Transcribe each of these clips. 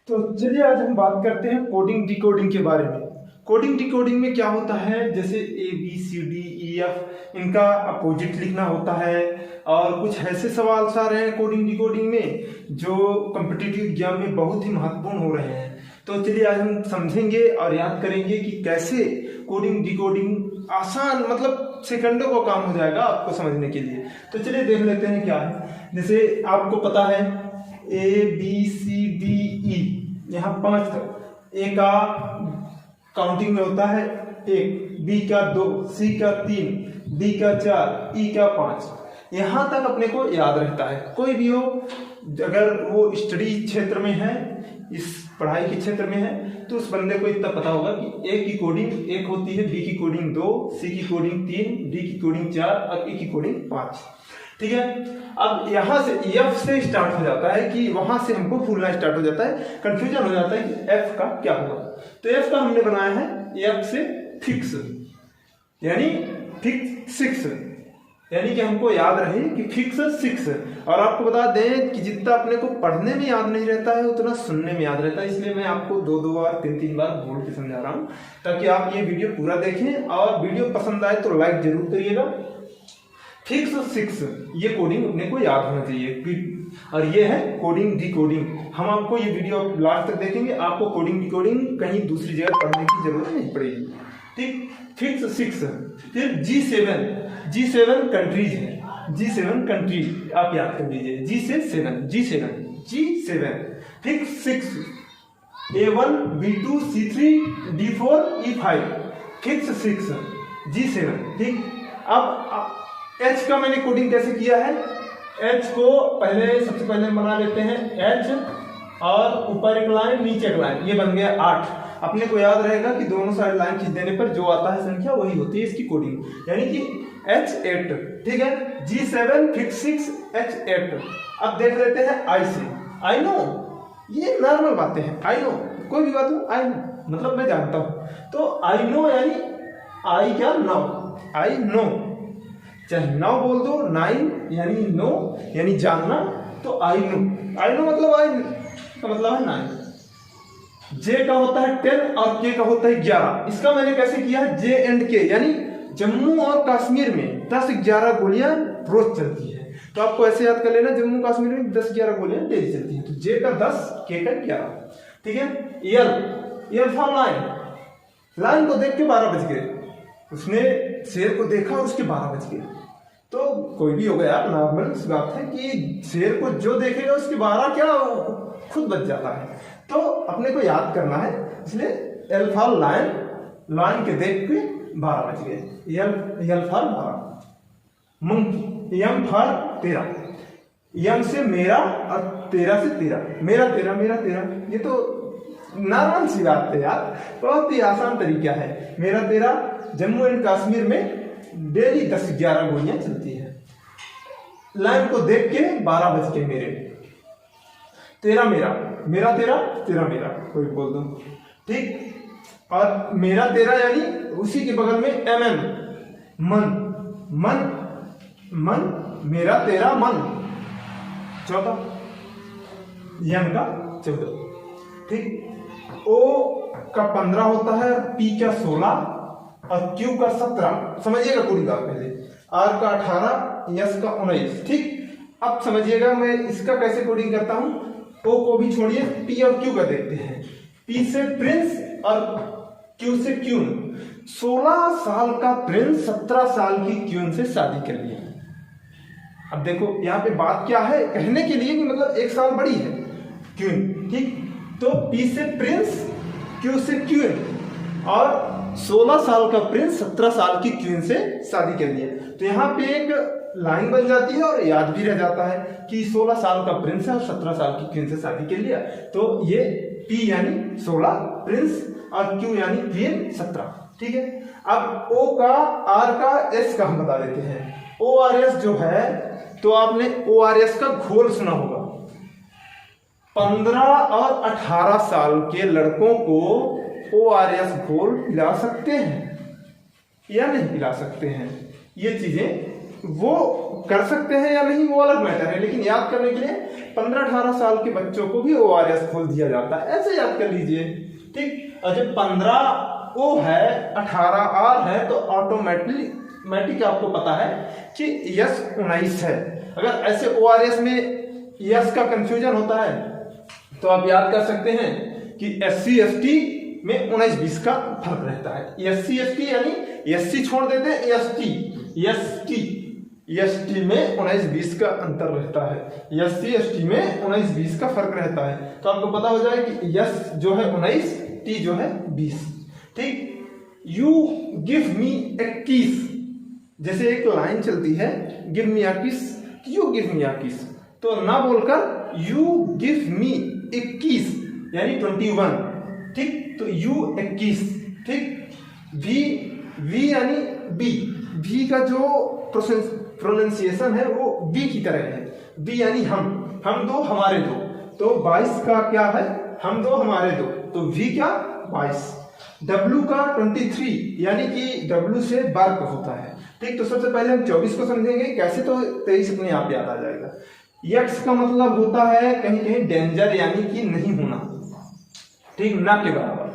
तो चलिए आज हम बात करते हैं कोडिंग डिकोडिंग के बारे में। कोडिंग डिकोडिंग में क्या होता है, जैसे A B C D E F इनका अपोजिट लिखना होता है और कुछ ऐसे सवाल आ रहे हैं कोडिंग डिकोडिंग में जो कॉम्पिटिटिव एग्जाम में बहुत ही महत्वपूर्ण हो रहे हैं। तो चलिए आज हम समझेंगे और याद करेंगे कि कैसे कोडिंग डिकोडिंग आसान मतलब सेकंडों का काम हो जाएगा आपको समझने के लिए। तो चलिए देख लेते हैं क्या है। जैसे आपको पता है ए बी सी डी ई, यहाँ 5 तक। ए का काउंटिंग में होता है 1, बी का 2, सी का 3, डी का 4, ई का 5। यहाँ तक अपने को याद रहता है। कोई भी हो, अगर वो स्टडी क्षेत्र में है, इस पढ़ाई के क्षेत्र में है, तो उस बंदे को इतना पता होगा कि ए की कोडिंग 1 होती है, बी की कोडिंग 2, सी की कोडिंग 3, डी की कोडिंग 4 और ई की कोडिंग 5। ठीक है। अब यहाँ से एफ से स्टार्ट हो जाता है कि वहां से हमको भूलना स्टार्ट हो जाता है, कंफ्यूजन हो जाता है कि एफ का क्या होगा। तो एफ का हमने बनाया है एफ से फिक्स, यानी फिक्स 6, यानी कि हमको याद रहे कि फिक्स 6। और आपको बता दें कि जितना अपने को पढ़ने में याद नहीं रहता है उतना सुनने में याद रहता है, इसलिए मैं आपको 2-2 बार 3-3 बार बोल के समझा रहा हूँ ताकि आप ये वीडियो पूरा देखें। और वीडियो पसंद आए तो लाइक जरूर करिएगा। फिक्स 6 ये कोडिंग अपने को याद होना चाहिए। और ये है कोडिंग डिकोडिंग। हम आपको ये वीडियो लास्ट तक देखेंगे, आपको कोडिंग डिकोडिंग कहीं दूसरी जगह पढ़ने की जरूरत नहीं पड़ेगी। ठीक, फिक्स 6। फिर G7 कंट्रीज है, G7 कंट्री आप याद कर लीजिए। G7 fix 6, A1 B2 C3 D4 E5 fix 6 G7। ठीक, अब H का मैंने कोडिंग कैसे किया है। H को सबसे पहले बना लेते हैं H, और ऊपर एक लाइन नीचे एक लाइन, ये बन गया 8। अपने को याद रहेगा कि दोनों साइड लाइन खींच देने पर जो आता है संख्या वही होती है इसकी कोडिंग, यानी कि H8। ठीक है, G7 फिक्स 6 H8। अब देख लेते हैं I से। आई नो, ये नॉर्मल बातें हैं। आई नो, कोई भी बात हो, आई नो मतलब मैं जानता हूं। तो आई नो यानी आई क्या, नो, आई नो, चाहे 9 बोल दो, 9 यानी नो यानी जानना। तो आई नो मतलब आई का मतलब है 9। जे का होता है 10 और के का होता है 11। इसका मैंने कैसे किया है, जे एंड के, यानी जम्मू और कश्मीर में 10-11 गोलियां रोज चलती है। तो आपको ऐसे याद कर लेना, जम्मू कश्मीर में 10-11 गोलियां डेली चलती है। तो जे का 10, के का 11। ठीक है। एल फॉर लाइन को देख के 12 बज गए। उसने शेर को देखा और उसके 12 बज गए। तो कोई भी हो गया, नॉर्मल सी बात है कि शेर को जो देखेगा उसके 12 क्या खुद बच जाता है। तो अपने को याद करना है, इसलिए एल फॉर लाइन के देख के 12 बज गए। L for 12, monkey, M for 13, M से मेरा और 13 से तेरा, मेरा तेरा। ये तो नॉर्मल सी बात है यार, बहुत ही आसान तरीका है। मेरा तेरा जम्मू एंड कश्मीर में डेली 10-11 गोलियां चलती है। लाइन को देख के 12 बज के मेरे, तेरा मेरा तेरा मेरा, कोई बोल दो। ठीक, और मेरा तेरा यानी उसी के बगल में MM, मन, मेरा तेरा मन 14, एम का 14। ठीक, O का 15 होता है, P का 16 और Q का 17। समझिएगा पूरी बात पहले। R का 18, S का 19। ठीक, अब समझिएगा मैं इसका कैसे कोडिंग करता हूं। O को भी छोड़िए, P और Q का देखते हैं। P से प्रिंस और Q से क्यून। 16 साल का प्रिंस 17 साल की क्यून से शादी कर लिया। अब देखो यहाँ पे बात क्या है, कहने के लिए कि मतलब 1 साल बड़ी है क्यून। ठीक, तो P से प्रिंस, Q से क्यून, और 16 साल का प्रिंस 17 साल की क्वीन से शादी कर लिया। तो यहाँ पे एक लाइन बन जाती है और याद भी रह जाता है कि 16 साल का प्रिंस है और 17 साल की क्वीन से शादी कर लिया। तो ये P यानी 16 प्रिंस और Q यानी क्वीन 17। ठीक है। अब O का, R का, S का हम बता देते हैं। ORS जो है, तो आपने ORS का घोल सुना होगा। 15 और 18 साल के लड़कों को ORS घोल पिला सकते हैं या नहीं पिला सकते हैं, ये चीजें वो कर सकते हैं या नहीं वो अलग मैटर है, लेकिन याद करने के लिए 15-18 साल के बच्चों को भी ORS खोल दिया जाता है, ऐसे याद कर लीजिए। ठीक, और जब 15 O है 18 R है तो ऑटोमेटिक आपको पता है कि यस 19 है। अगर ऐसे ORS में यस का कंफ्यूजन होता है तो आप याद कर सकते हैं कि SC ST में 19-20 का फर्क रहता है। SC ST यानी SC छोड़ देते हैं, ST में 19-20 का अंतर रहता है। SC ST में 19-20 का फर्क रहता है, तो आपको पता हो जाए कि यस जो है 19, T जो है 20। ठीक, यू गिव मी ए किस, जैसे एक लाइन चलती है गिव मी अ किस, यू गिव मी अ किस, तो ना बोलकर यू गिव मी ए किस यानी 21। ठीक, तो यू 21। ठीक, वी यानी बी का जो प्रोनाउंसिएशन है वो बी की तरह है। बी यानी हम दो हमारे दो, तो 22 का क्या है, हम दो हमारे दो, तो वी क्या 22। W का 23 यानी कि W से वर्क होता है। ठीक, तो सबसे पहले हम 24 को समझेंगे कैसे, तो 23 अपने आप याद आ जाएगा। यक्स का मतलब होता है कहीं कहीं डेंजर यानी कि नहीं होना, ठीक, ना के बराबर।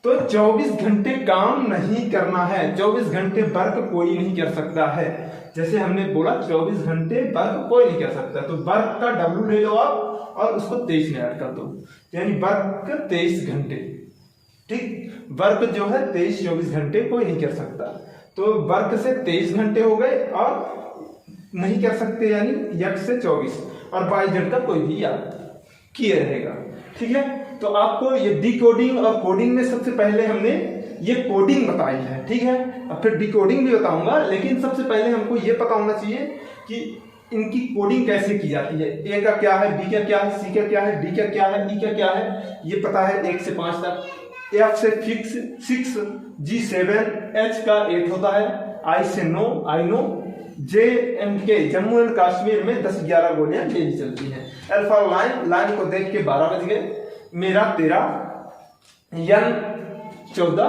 तो 24 घंटे काम नहीं करना है, 24 घंटे वर्क कोई नहीं कर सकता है। जैसे हमने बोला 24 घंटे वर्क कोई नहीं कर सकता, तो वर्क का W ले लो आप और उसको 23 में ऐड कर दो, यानी वर्क 23 घंटे। ठीक, वर्क जो है 23-24 घंटे कोई नहीं कर सकता, तो वर्क से 23 घंटे हो गए और नहीं कर सकते यानी यक्स से 24, और बाई जेड का कोई भी याद किए रहेगा। ठीक है, तो आपको ये डिकोडिंग और कोडिंग में सबसे पहले हमने ये कोडिंग बताई है। ठीक है, और फिर डिकोडिंग भी बताऊंगा, लेकिन सबसे पहले हमको ये पता होना चाहिए कि इनकी कोडिंग कैसे की जाती है। ए का क्या है, बी का क्या है, सी का क्या है, डी का क्या है, ई का क्या है, ये पता है 1 से 5 तक। F से 6, G 7, H का 8 होता है, I से no, I no, J and K Jammu and Kashmir में 10-11 गोलियां डेली चलती हैं। अल्फा लाइन को देख के 12 बज गए, मेरा 13, N 14,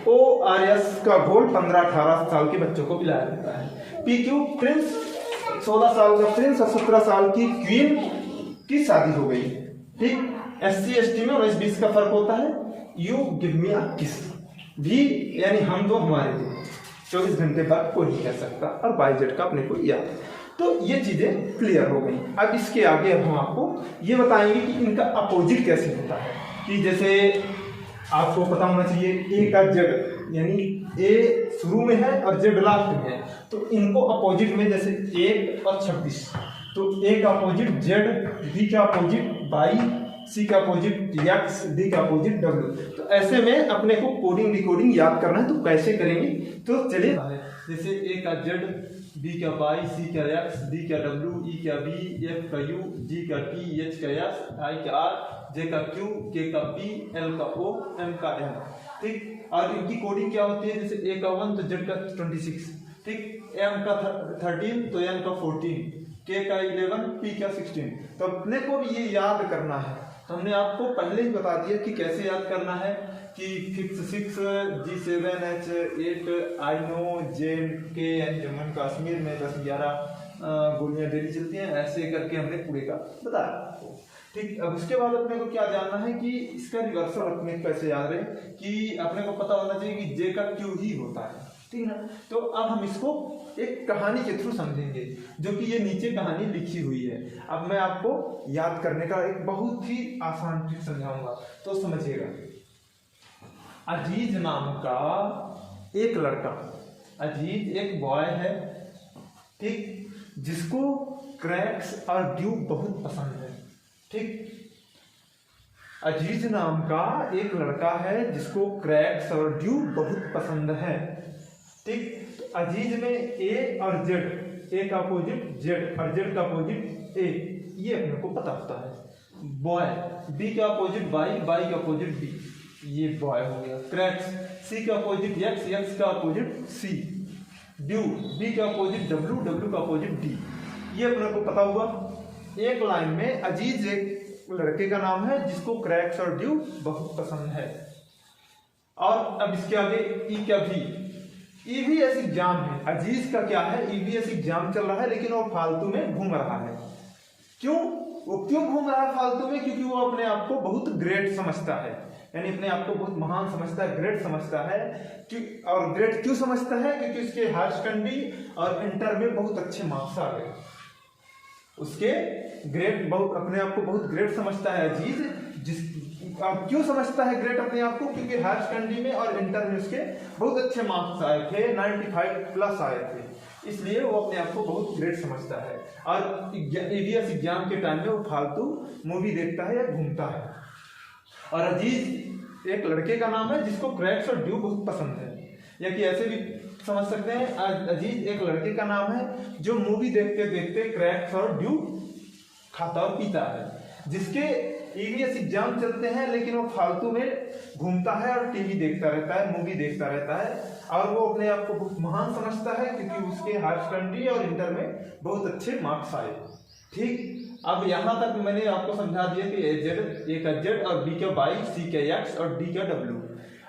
ORS का घोल 15-18 साल के बच्चों को पिलाया जाता है। PQ प्रिंस 16 साल का प्रिंस और 17 साल की क्वीन की शादी हो गई। ठीक, SC ST में 19-20 का फर्क होता है। यू गिव मी अ किस, भी यानी हम दो हमारे दो, 24 घंटे बाद कोई नहीं कर सकता, और बाई जेड का अपने को याद। तो ये चीजें क्लियर हो गई। अब इसके आगे हम आपको ये बताएंगे कि इनका अपोजिट कैसे होता है। कि जैसे आपको पता होना चाहिए ए का जेड, यानी ए शुरू में है और जेड लास्ट में है, तो इनको अपोजिट में जैसे 1 और 26, तो ए का अपोजिट जेड, बी का अपोजिट बाई, सी का अपोजिट एक्स, डी का अपोजिट डब्ल्यू। तो ऐसे में अपने को कोडिंग डिकोडिंग याद करना है, तो कैसे करेंगे, तो चलिए। जैसे ए का जेड, बी का बाई, सी का एक्स, डी का डब्ल्यू, ई का बी, एफ का यू, जी का टी, एच का एस, आई का आर, जे का क्यू, के का पी, एल का ओ, एम का एम। ठीक, और इनकी कोडिंग क्या होती है, जैसे ए का 1 तो जेड का 26, ठीक, एम का 13 तो एन का 14, के का 11, पी का 16। तो अपने को भी ये याद करना है। हमने आपको पहले ही बता दिया कि कैसे याद करना है, कि फिक्स 6, G 7, H 8, I no, J K Jammu Kashmir में 10-11 गोलियां डेली चलती हैं, ऐसे करके हमने पूरे का बताया। ठीक, अब उसके बाद अपने को क्या जानना है कि इसका रिवर्सल अपने कैसे याद रहे, कि अपने को पता होना चाहिए कि J का Q ही होता है। ठीक है, तो अब हम इसको एक कहानी के थ्रू समझेंगे, जो कि ये नीचे कहानी लिखी हुई है। अब मैं आपको याद करने का एक बहुत ही आसान ट्रिक समझाऊंगा, तो समझिएगा। अजीज नाम का एक लड़का, अजीज एक बॉय है, ठीक, जिसको क्रैक्स और ड्यू बहुत पसंद है। ठीक, अजीज नाम का एक लड़का है जिसको क्रैक्स और ड्यू बहुत पसंद है। ठीक, तो अजीज में ए और जेड, ए का अपोजिट जेड और जेड का अपोजिट ए, ये अपने को पता होता है। बॉय, बी का अपोजिट बाई, बाई का अपोजिट बी, ये बॉय हो गया। क्रैक्स, सी का अपोजिट एक्स, एक्स का अपोजिट सी। ड्यू, बी का अपोजिट डब्ल्यू, डब्ल्यू का अपोजिट डी, ये अपने को पता हुआ। एक लाइन में अजीज एक लड़के का नाम है जिसको क्रैक्स और ड्यू बहुत पसंद है। और अब इसके आगे ई का भी, ईवीएस एग्जाम है, अजीज का क्या है, ईवीएस एग्जाम चल रहा है लेकिन वो फालतू में घूम रहा है। क्यों? वो क्यों घूम रहा है फालतू में? क्योंकि वो अपने आप को बहुत ग्रेट समझता है, यानी अपने आप को बहुत महान समझता है, ग्रेट समझता है। और ग्रेट क्यों समझता है? क्योंकि उसके हायर सेकेंडरी और इंटर में बहुत अच्छे मार्क्स आ गए। उसके ग्रेट बहुत अपने आप को बहुत ग्रेट समझता है अजीज। अब क्यों समझता है ग्रेट अपने आप को? क्योंकि हायर सेकेंडरी में और इंटर में उसके बहुत अच्छे मार्क्स आए थे, 95 प्लस आए थे, इसलिए वो अपने आप को बहुत ग्रेट समझता है। और ईवीएस एग्जाम के टाइम में वो फालतू मूवी देखता है या घूमता है। और अजीज एक लड़के का नाम है जिसको क्रैक्स और ड्यू बहुत पसंद है, या कि ऐसे भी समझ सकते हैं अजीज एक लड़के का नाम है जो मूवी देखते देखते क्रैक्स और ड्यू खाता और पीता है, जिसके ईवीएस एग्जाम चलते हैं लेकिन वो फालतू में घूमता है और टीवी देखता रहता है, मूवी देखता रहता है। और वो अपने आप को बहुत महान समझता है क्योंकि उसके हायर सेकेंडरी और इंटर में बहुत अच्छे मार्क्स आए। ठीक, अब यहाँ तक मैंने आपको समझा दिया कि ए का जेड और बी का वाई, सी का एक्स और डी का डब्ल्यू।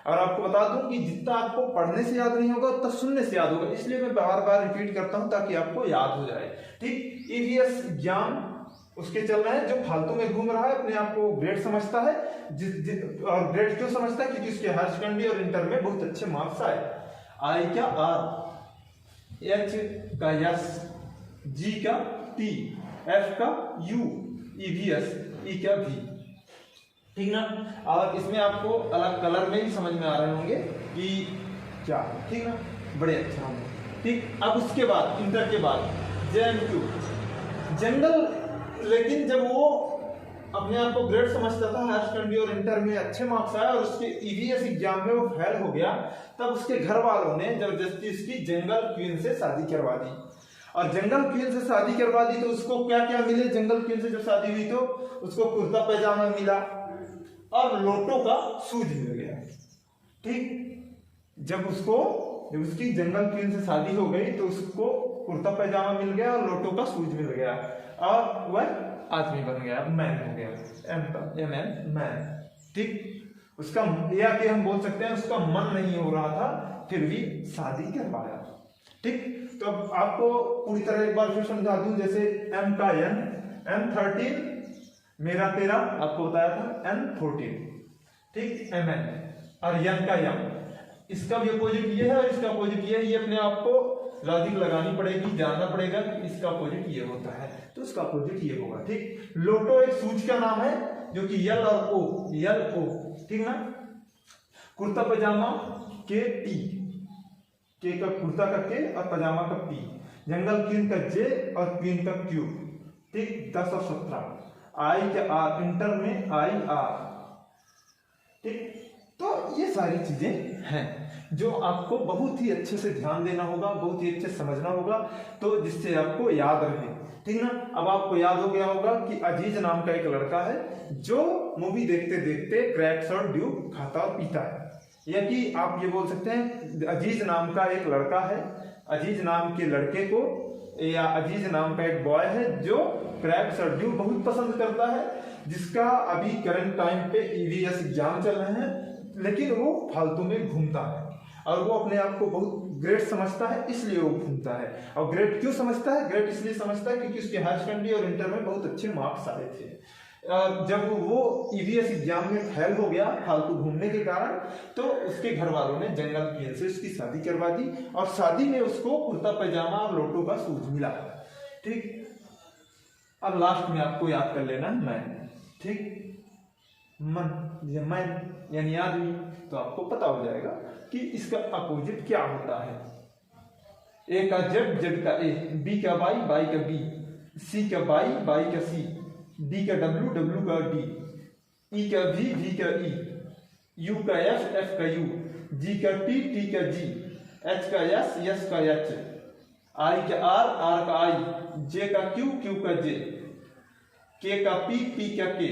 और आपको बता दूं कि जितना आपको पढ़ने से याद नहीं होगा उतना सुनने से याद होगा, इसलिए मैं बार बार रिपीट करता हूं ताकि आपको याद हो जाए। ठीक, ईवीएस एग्जाम उसके चल रहा है जो फालतू में घूम रहा है, अपने आप को ग्रेट समझता है। और ग्रेट क्यों समझता है? क्योंकि उसके हायर सेकेंडरी और इंटर में बहुत अच्छे मार्क्स आए। आई का आर, एच का एस, जी का टी, एफ का यू, ईवीएस, ई का भी। ठीक ना? और इसमें आपको अलग कलर में ही समझ में आ रहे होंगे कि क्या, ठीक ना? बड़े अच्छे होंगे। ठीक, अब उसके बाद इंटर के बाद JNQ जनरल, लेकिन जब वो अपने आप को ग्रेट समझता था, हायर सेकेंडरी और इंटर में अच्छे मार्क्स आए और उसके ईवीएस एग्जाम में वो फेल हो गया, तब उसके घर वालों ने जबरदस्ती उसकी जंगल क्वीन से शादी करवा दी। और जंगल क्वीन से शादी करवा दी तो उसको क्या क्या मिले? जंगल क्वीन से जब शादी हुई तो उसको कुर्ता पैजामा मिला और लोटो का शूज मिल गया। ठीक, जब उसकी जंगल क्वीन से शादी हो गई तो उसको कुर्ता पैजामा मिल गया और लोटो का शूज मिल गया और वह आदमी बन गया, मैन हो गया, MN मैन। ठीक, उसका या कि हम बोल सकते हैं उसका मन नहीं हो रहा था फिर भी शादी करवाया। ठीक, तो अब आपको पूरी तरह एक बार फिर समझा दूं। जैसे M का N, M13 मेरा तेरा आपको बताया था N14। ठीक, MN और N का M, इसका भी अपोजिट ये है और इसका अपोजिट ये है। ये अपने आप को लॉजिक लगानी पड़ेगी, जानना पड़ेगा कि इसका अपोजिट ये होता है तो इसका अपोजिट ये होगा। ठीक, लोटो एक सूज का नाम है जो कि L और O, LO, ठीक ना? कुर्ता पजामा के T, के का कुर्ता का के और पजामा का P, जंगल क्वीन का J और क्वीन का Q। ठीक, 10 और 17, आई का R, इंटर में IR। ठीक, तो ये सारी चीजें हैं जो आपको बहुत ही अच्छे से ध्यान देना होगा, बहुत ही अच्छे से समझना होगा, तो जिससे आपको याद रहे। ठीक ना? अब आपको याद हो गया होगा कि अजीज नाम का एक लड़का है जो मूवी देखते देखते क्रैक्स और ड्यू खाता और पीता है। या कि आप ये बोल सकते हैं अजीज नाम का एक लड़का है, अजीज नाम के लड़के को, या अजीज नाम का एक बॉय है जो क्रैक्स और ड्यू बहुत पसंद करता है, जिसका अभी करंट टाइम पे ईवीएस एग्जाम चल रहे हैं लेकिन वो फालतू में घूमता है और वो अपने आप को बहुत ग्रेट समझता है, इसलिए वो घूमता है। और ग्रेट क्यों समझता है? ग्रेट इसलिए समझता है क्योंकि उसके हायर सेकेंडरी और इंटर में बहुत अच्छे मार्क्स आए थे। जब वो ईवीएस एग्जाम में फेल हो गया फालतू घूमने के कारण, तो उसके घर वालों ने जंगल क्वीन से उसकी शादी करवा दी और शादी में उसको कुर्ता पैजामा और लोटो का शूज मिला। ठीक, अब लास्ट में आपको याद कर लेना मैन। ठीक, मैन यानी आदमी, तो आपको पता हो जाएगा कि इसका अपोजिट क्या होता है। ए का जेड, जेड का ए, बी का वाई, वाई का बी, सी का वाई, वाई का सी, डी का डब्ल्यू, डब्ल्यू का डी, ई का वी, वी का ई, यू का एफ, एफ का यू, जी का टी, टी का जी, एच का एस, एस का एच, आई का आर, आर का आई, जे का क्यू, क्यू का जे, के का पी, पी का के,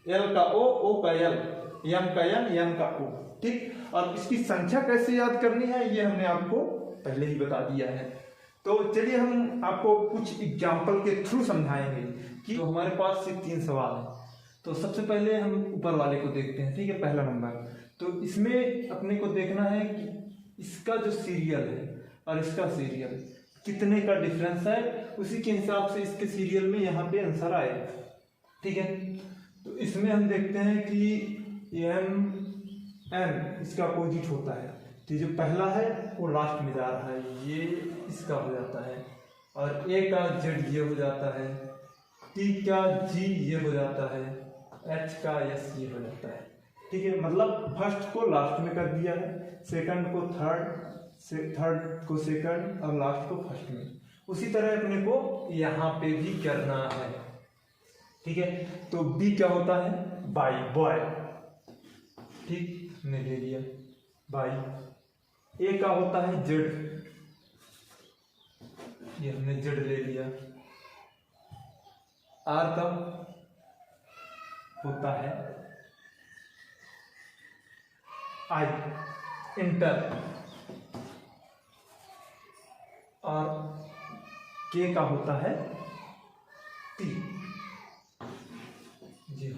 एल का ओ का एल, एम का एन, एम का ओ। ठीक, और इसकी संख्या कैसे याद करनी है ये हमने आपको पहले ही बता दिया है। तो चलिए हम आपको कुछ एग्जाम्पल के थ्रू समझाएंगे कि तो हमारे पास सिर्फ 3 सवाल है। तो सबसे पहले हम ऊपर वाले को देखते हैं। ठीक है, पहला नंबर, तो इसमें अपने को देखना है कि इसका जो सीरियल है और इसका सीरियल कितने का डिफरेंस है, उसी के हिसाब से इसके सीरियल में यहाँ पे आंसर आएगा। ठीक है, तो इसमें हम देखते हैं कि एम एन इसका अपोजिट होता है, तो जो पहला है वो लास्ट में जा रहा है, ये इसका हो जाता है, और ए का जेड ये हो जाता है, टी का जी ये हो जाता है, एच का एस ये हो जाता है। ठीक है, मतलब फर्स्ट को लास्ट में कर दिया है, सेकंड को थर्ड को सेकंड और लास्ट को फर्स्ट में। उसी तरह अपने को यहाँ पे भी करना है। ठीक है, तो बी क्या होता है, बाई, बॉय। ठीक, हमने ले लिया बाई। ए का होता है जेड, ये हमने जेड ले लिया। आर का होता है आई, इंटर। और के का होता है T, G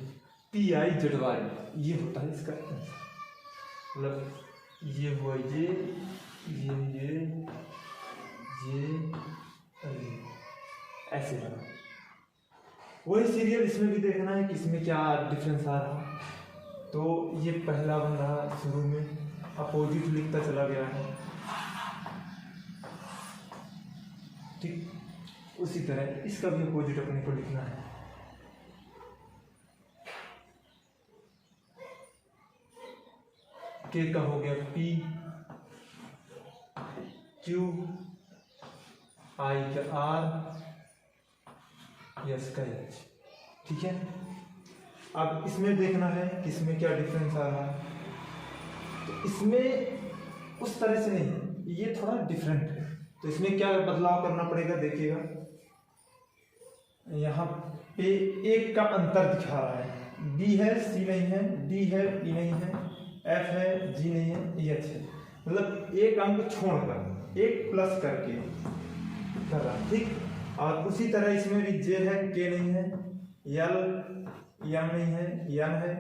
P I Z Y, ये होता है इसका आंसर। मतलब ये हुआ ये ऐसे बना। वही सीरियल इसमें भी देखना है कि इसमें क्या डिफरेंस आ रहा। तो ये पहला बन रहा, शुरू में अपोजिट लिखता चला गया है। ठीक, उसी तरह इसका भी अपोजिट अपने को लिखना है। के का हो गया पी, क्यू, आई का आर, यस का एच। ठीक है, अब इसमें देखना है कि इसमें क्या डिफरेंस आ रहा है। तो इसमें उस तरह से नहीं, ये थोड़ा डिफरेंट है, तो इसमें क्या बदलाव करना पड़ेगा, देखिएगा यहाँ पे एक का अंतर दिखा रहा है, बी है सी नहीं है, डी है ई नहीं है, एफ है जी नहीं है, एच है। मतलब एक अंक छोड़कर एक प्लस करके कर रहा है। ठीक, और उसी तरह इसमें भी जे है, के नहीं है, यल एम नहीं है, एन है,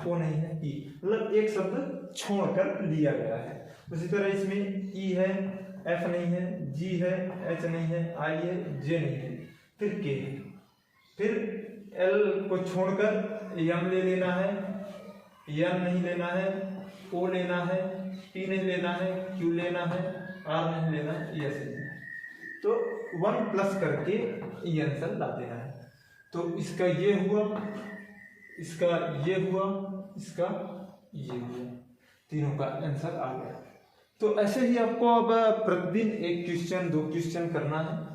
ओ नहीं है, ई, मतलब एक शब्द छोड़कर लिया गया है। उसी तरह इसमें ई है, एफ नहीं है, जी है, एच नहीं है, आई है, जे नहीं है, फिर के है, फिर एल को छोड़कर एम ले लेना है, एन नहीं लेना है, ओ लेना है, पी नहीं लेना है, क्यू लेना है, आर नहीं लेना है, एस लेना है। तो 1 प्लस करके ये आंसर ला देना है। तो इसका ये हुआ, इसका ये हुआ, इसका ये हुआ, तीनों का आंसर आ गया। तो ऐसे ही आपको अब प्रतिदिन एक क्वेश्चन 2 क्वेश्चन करना है।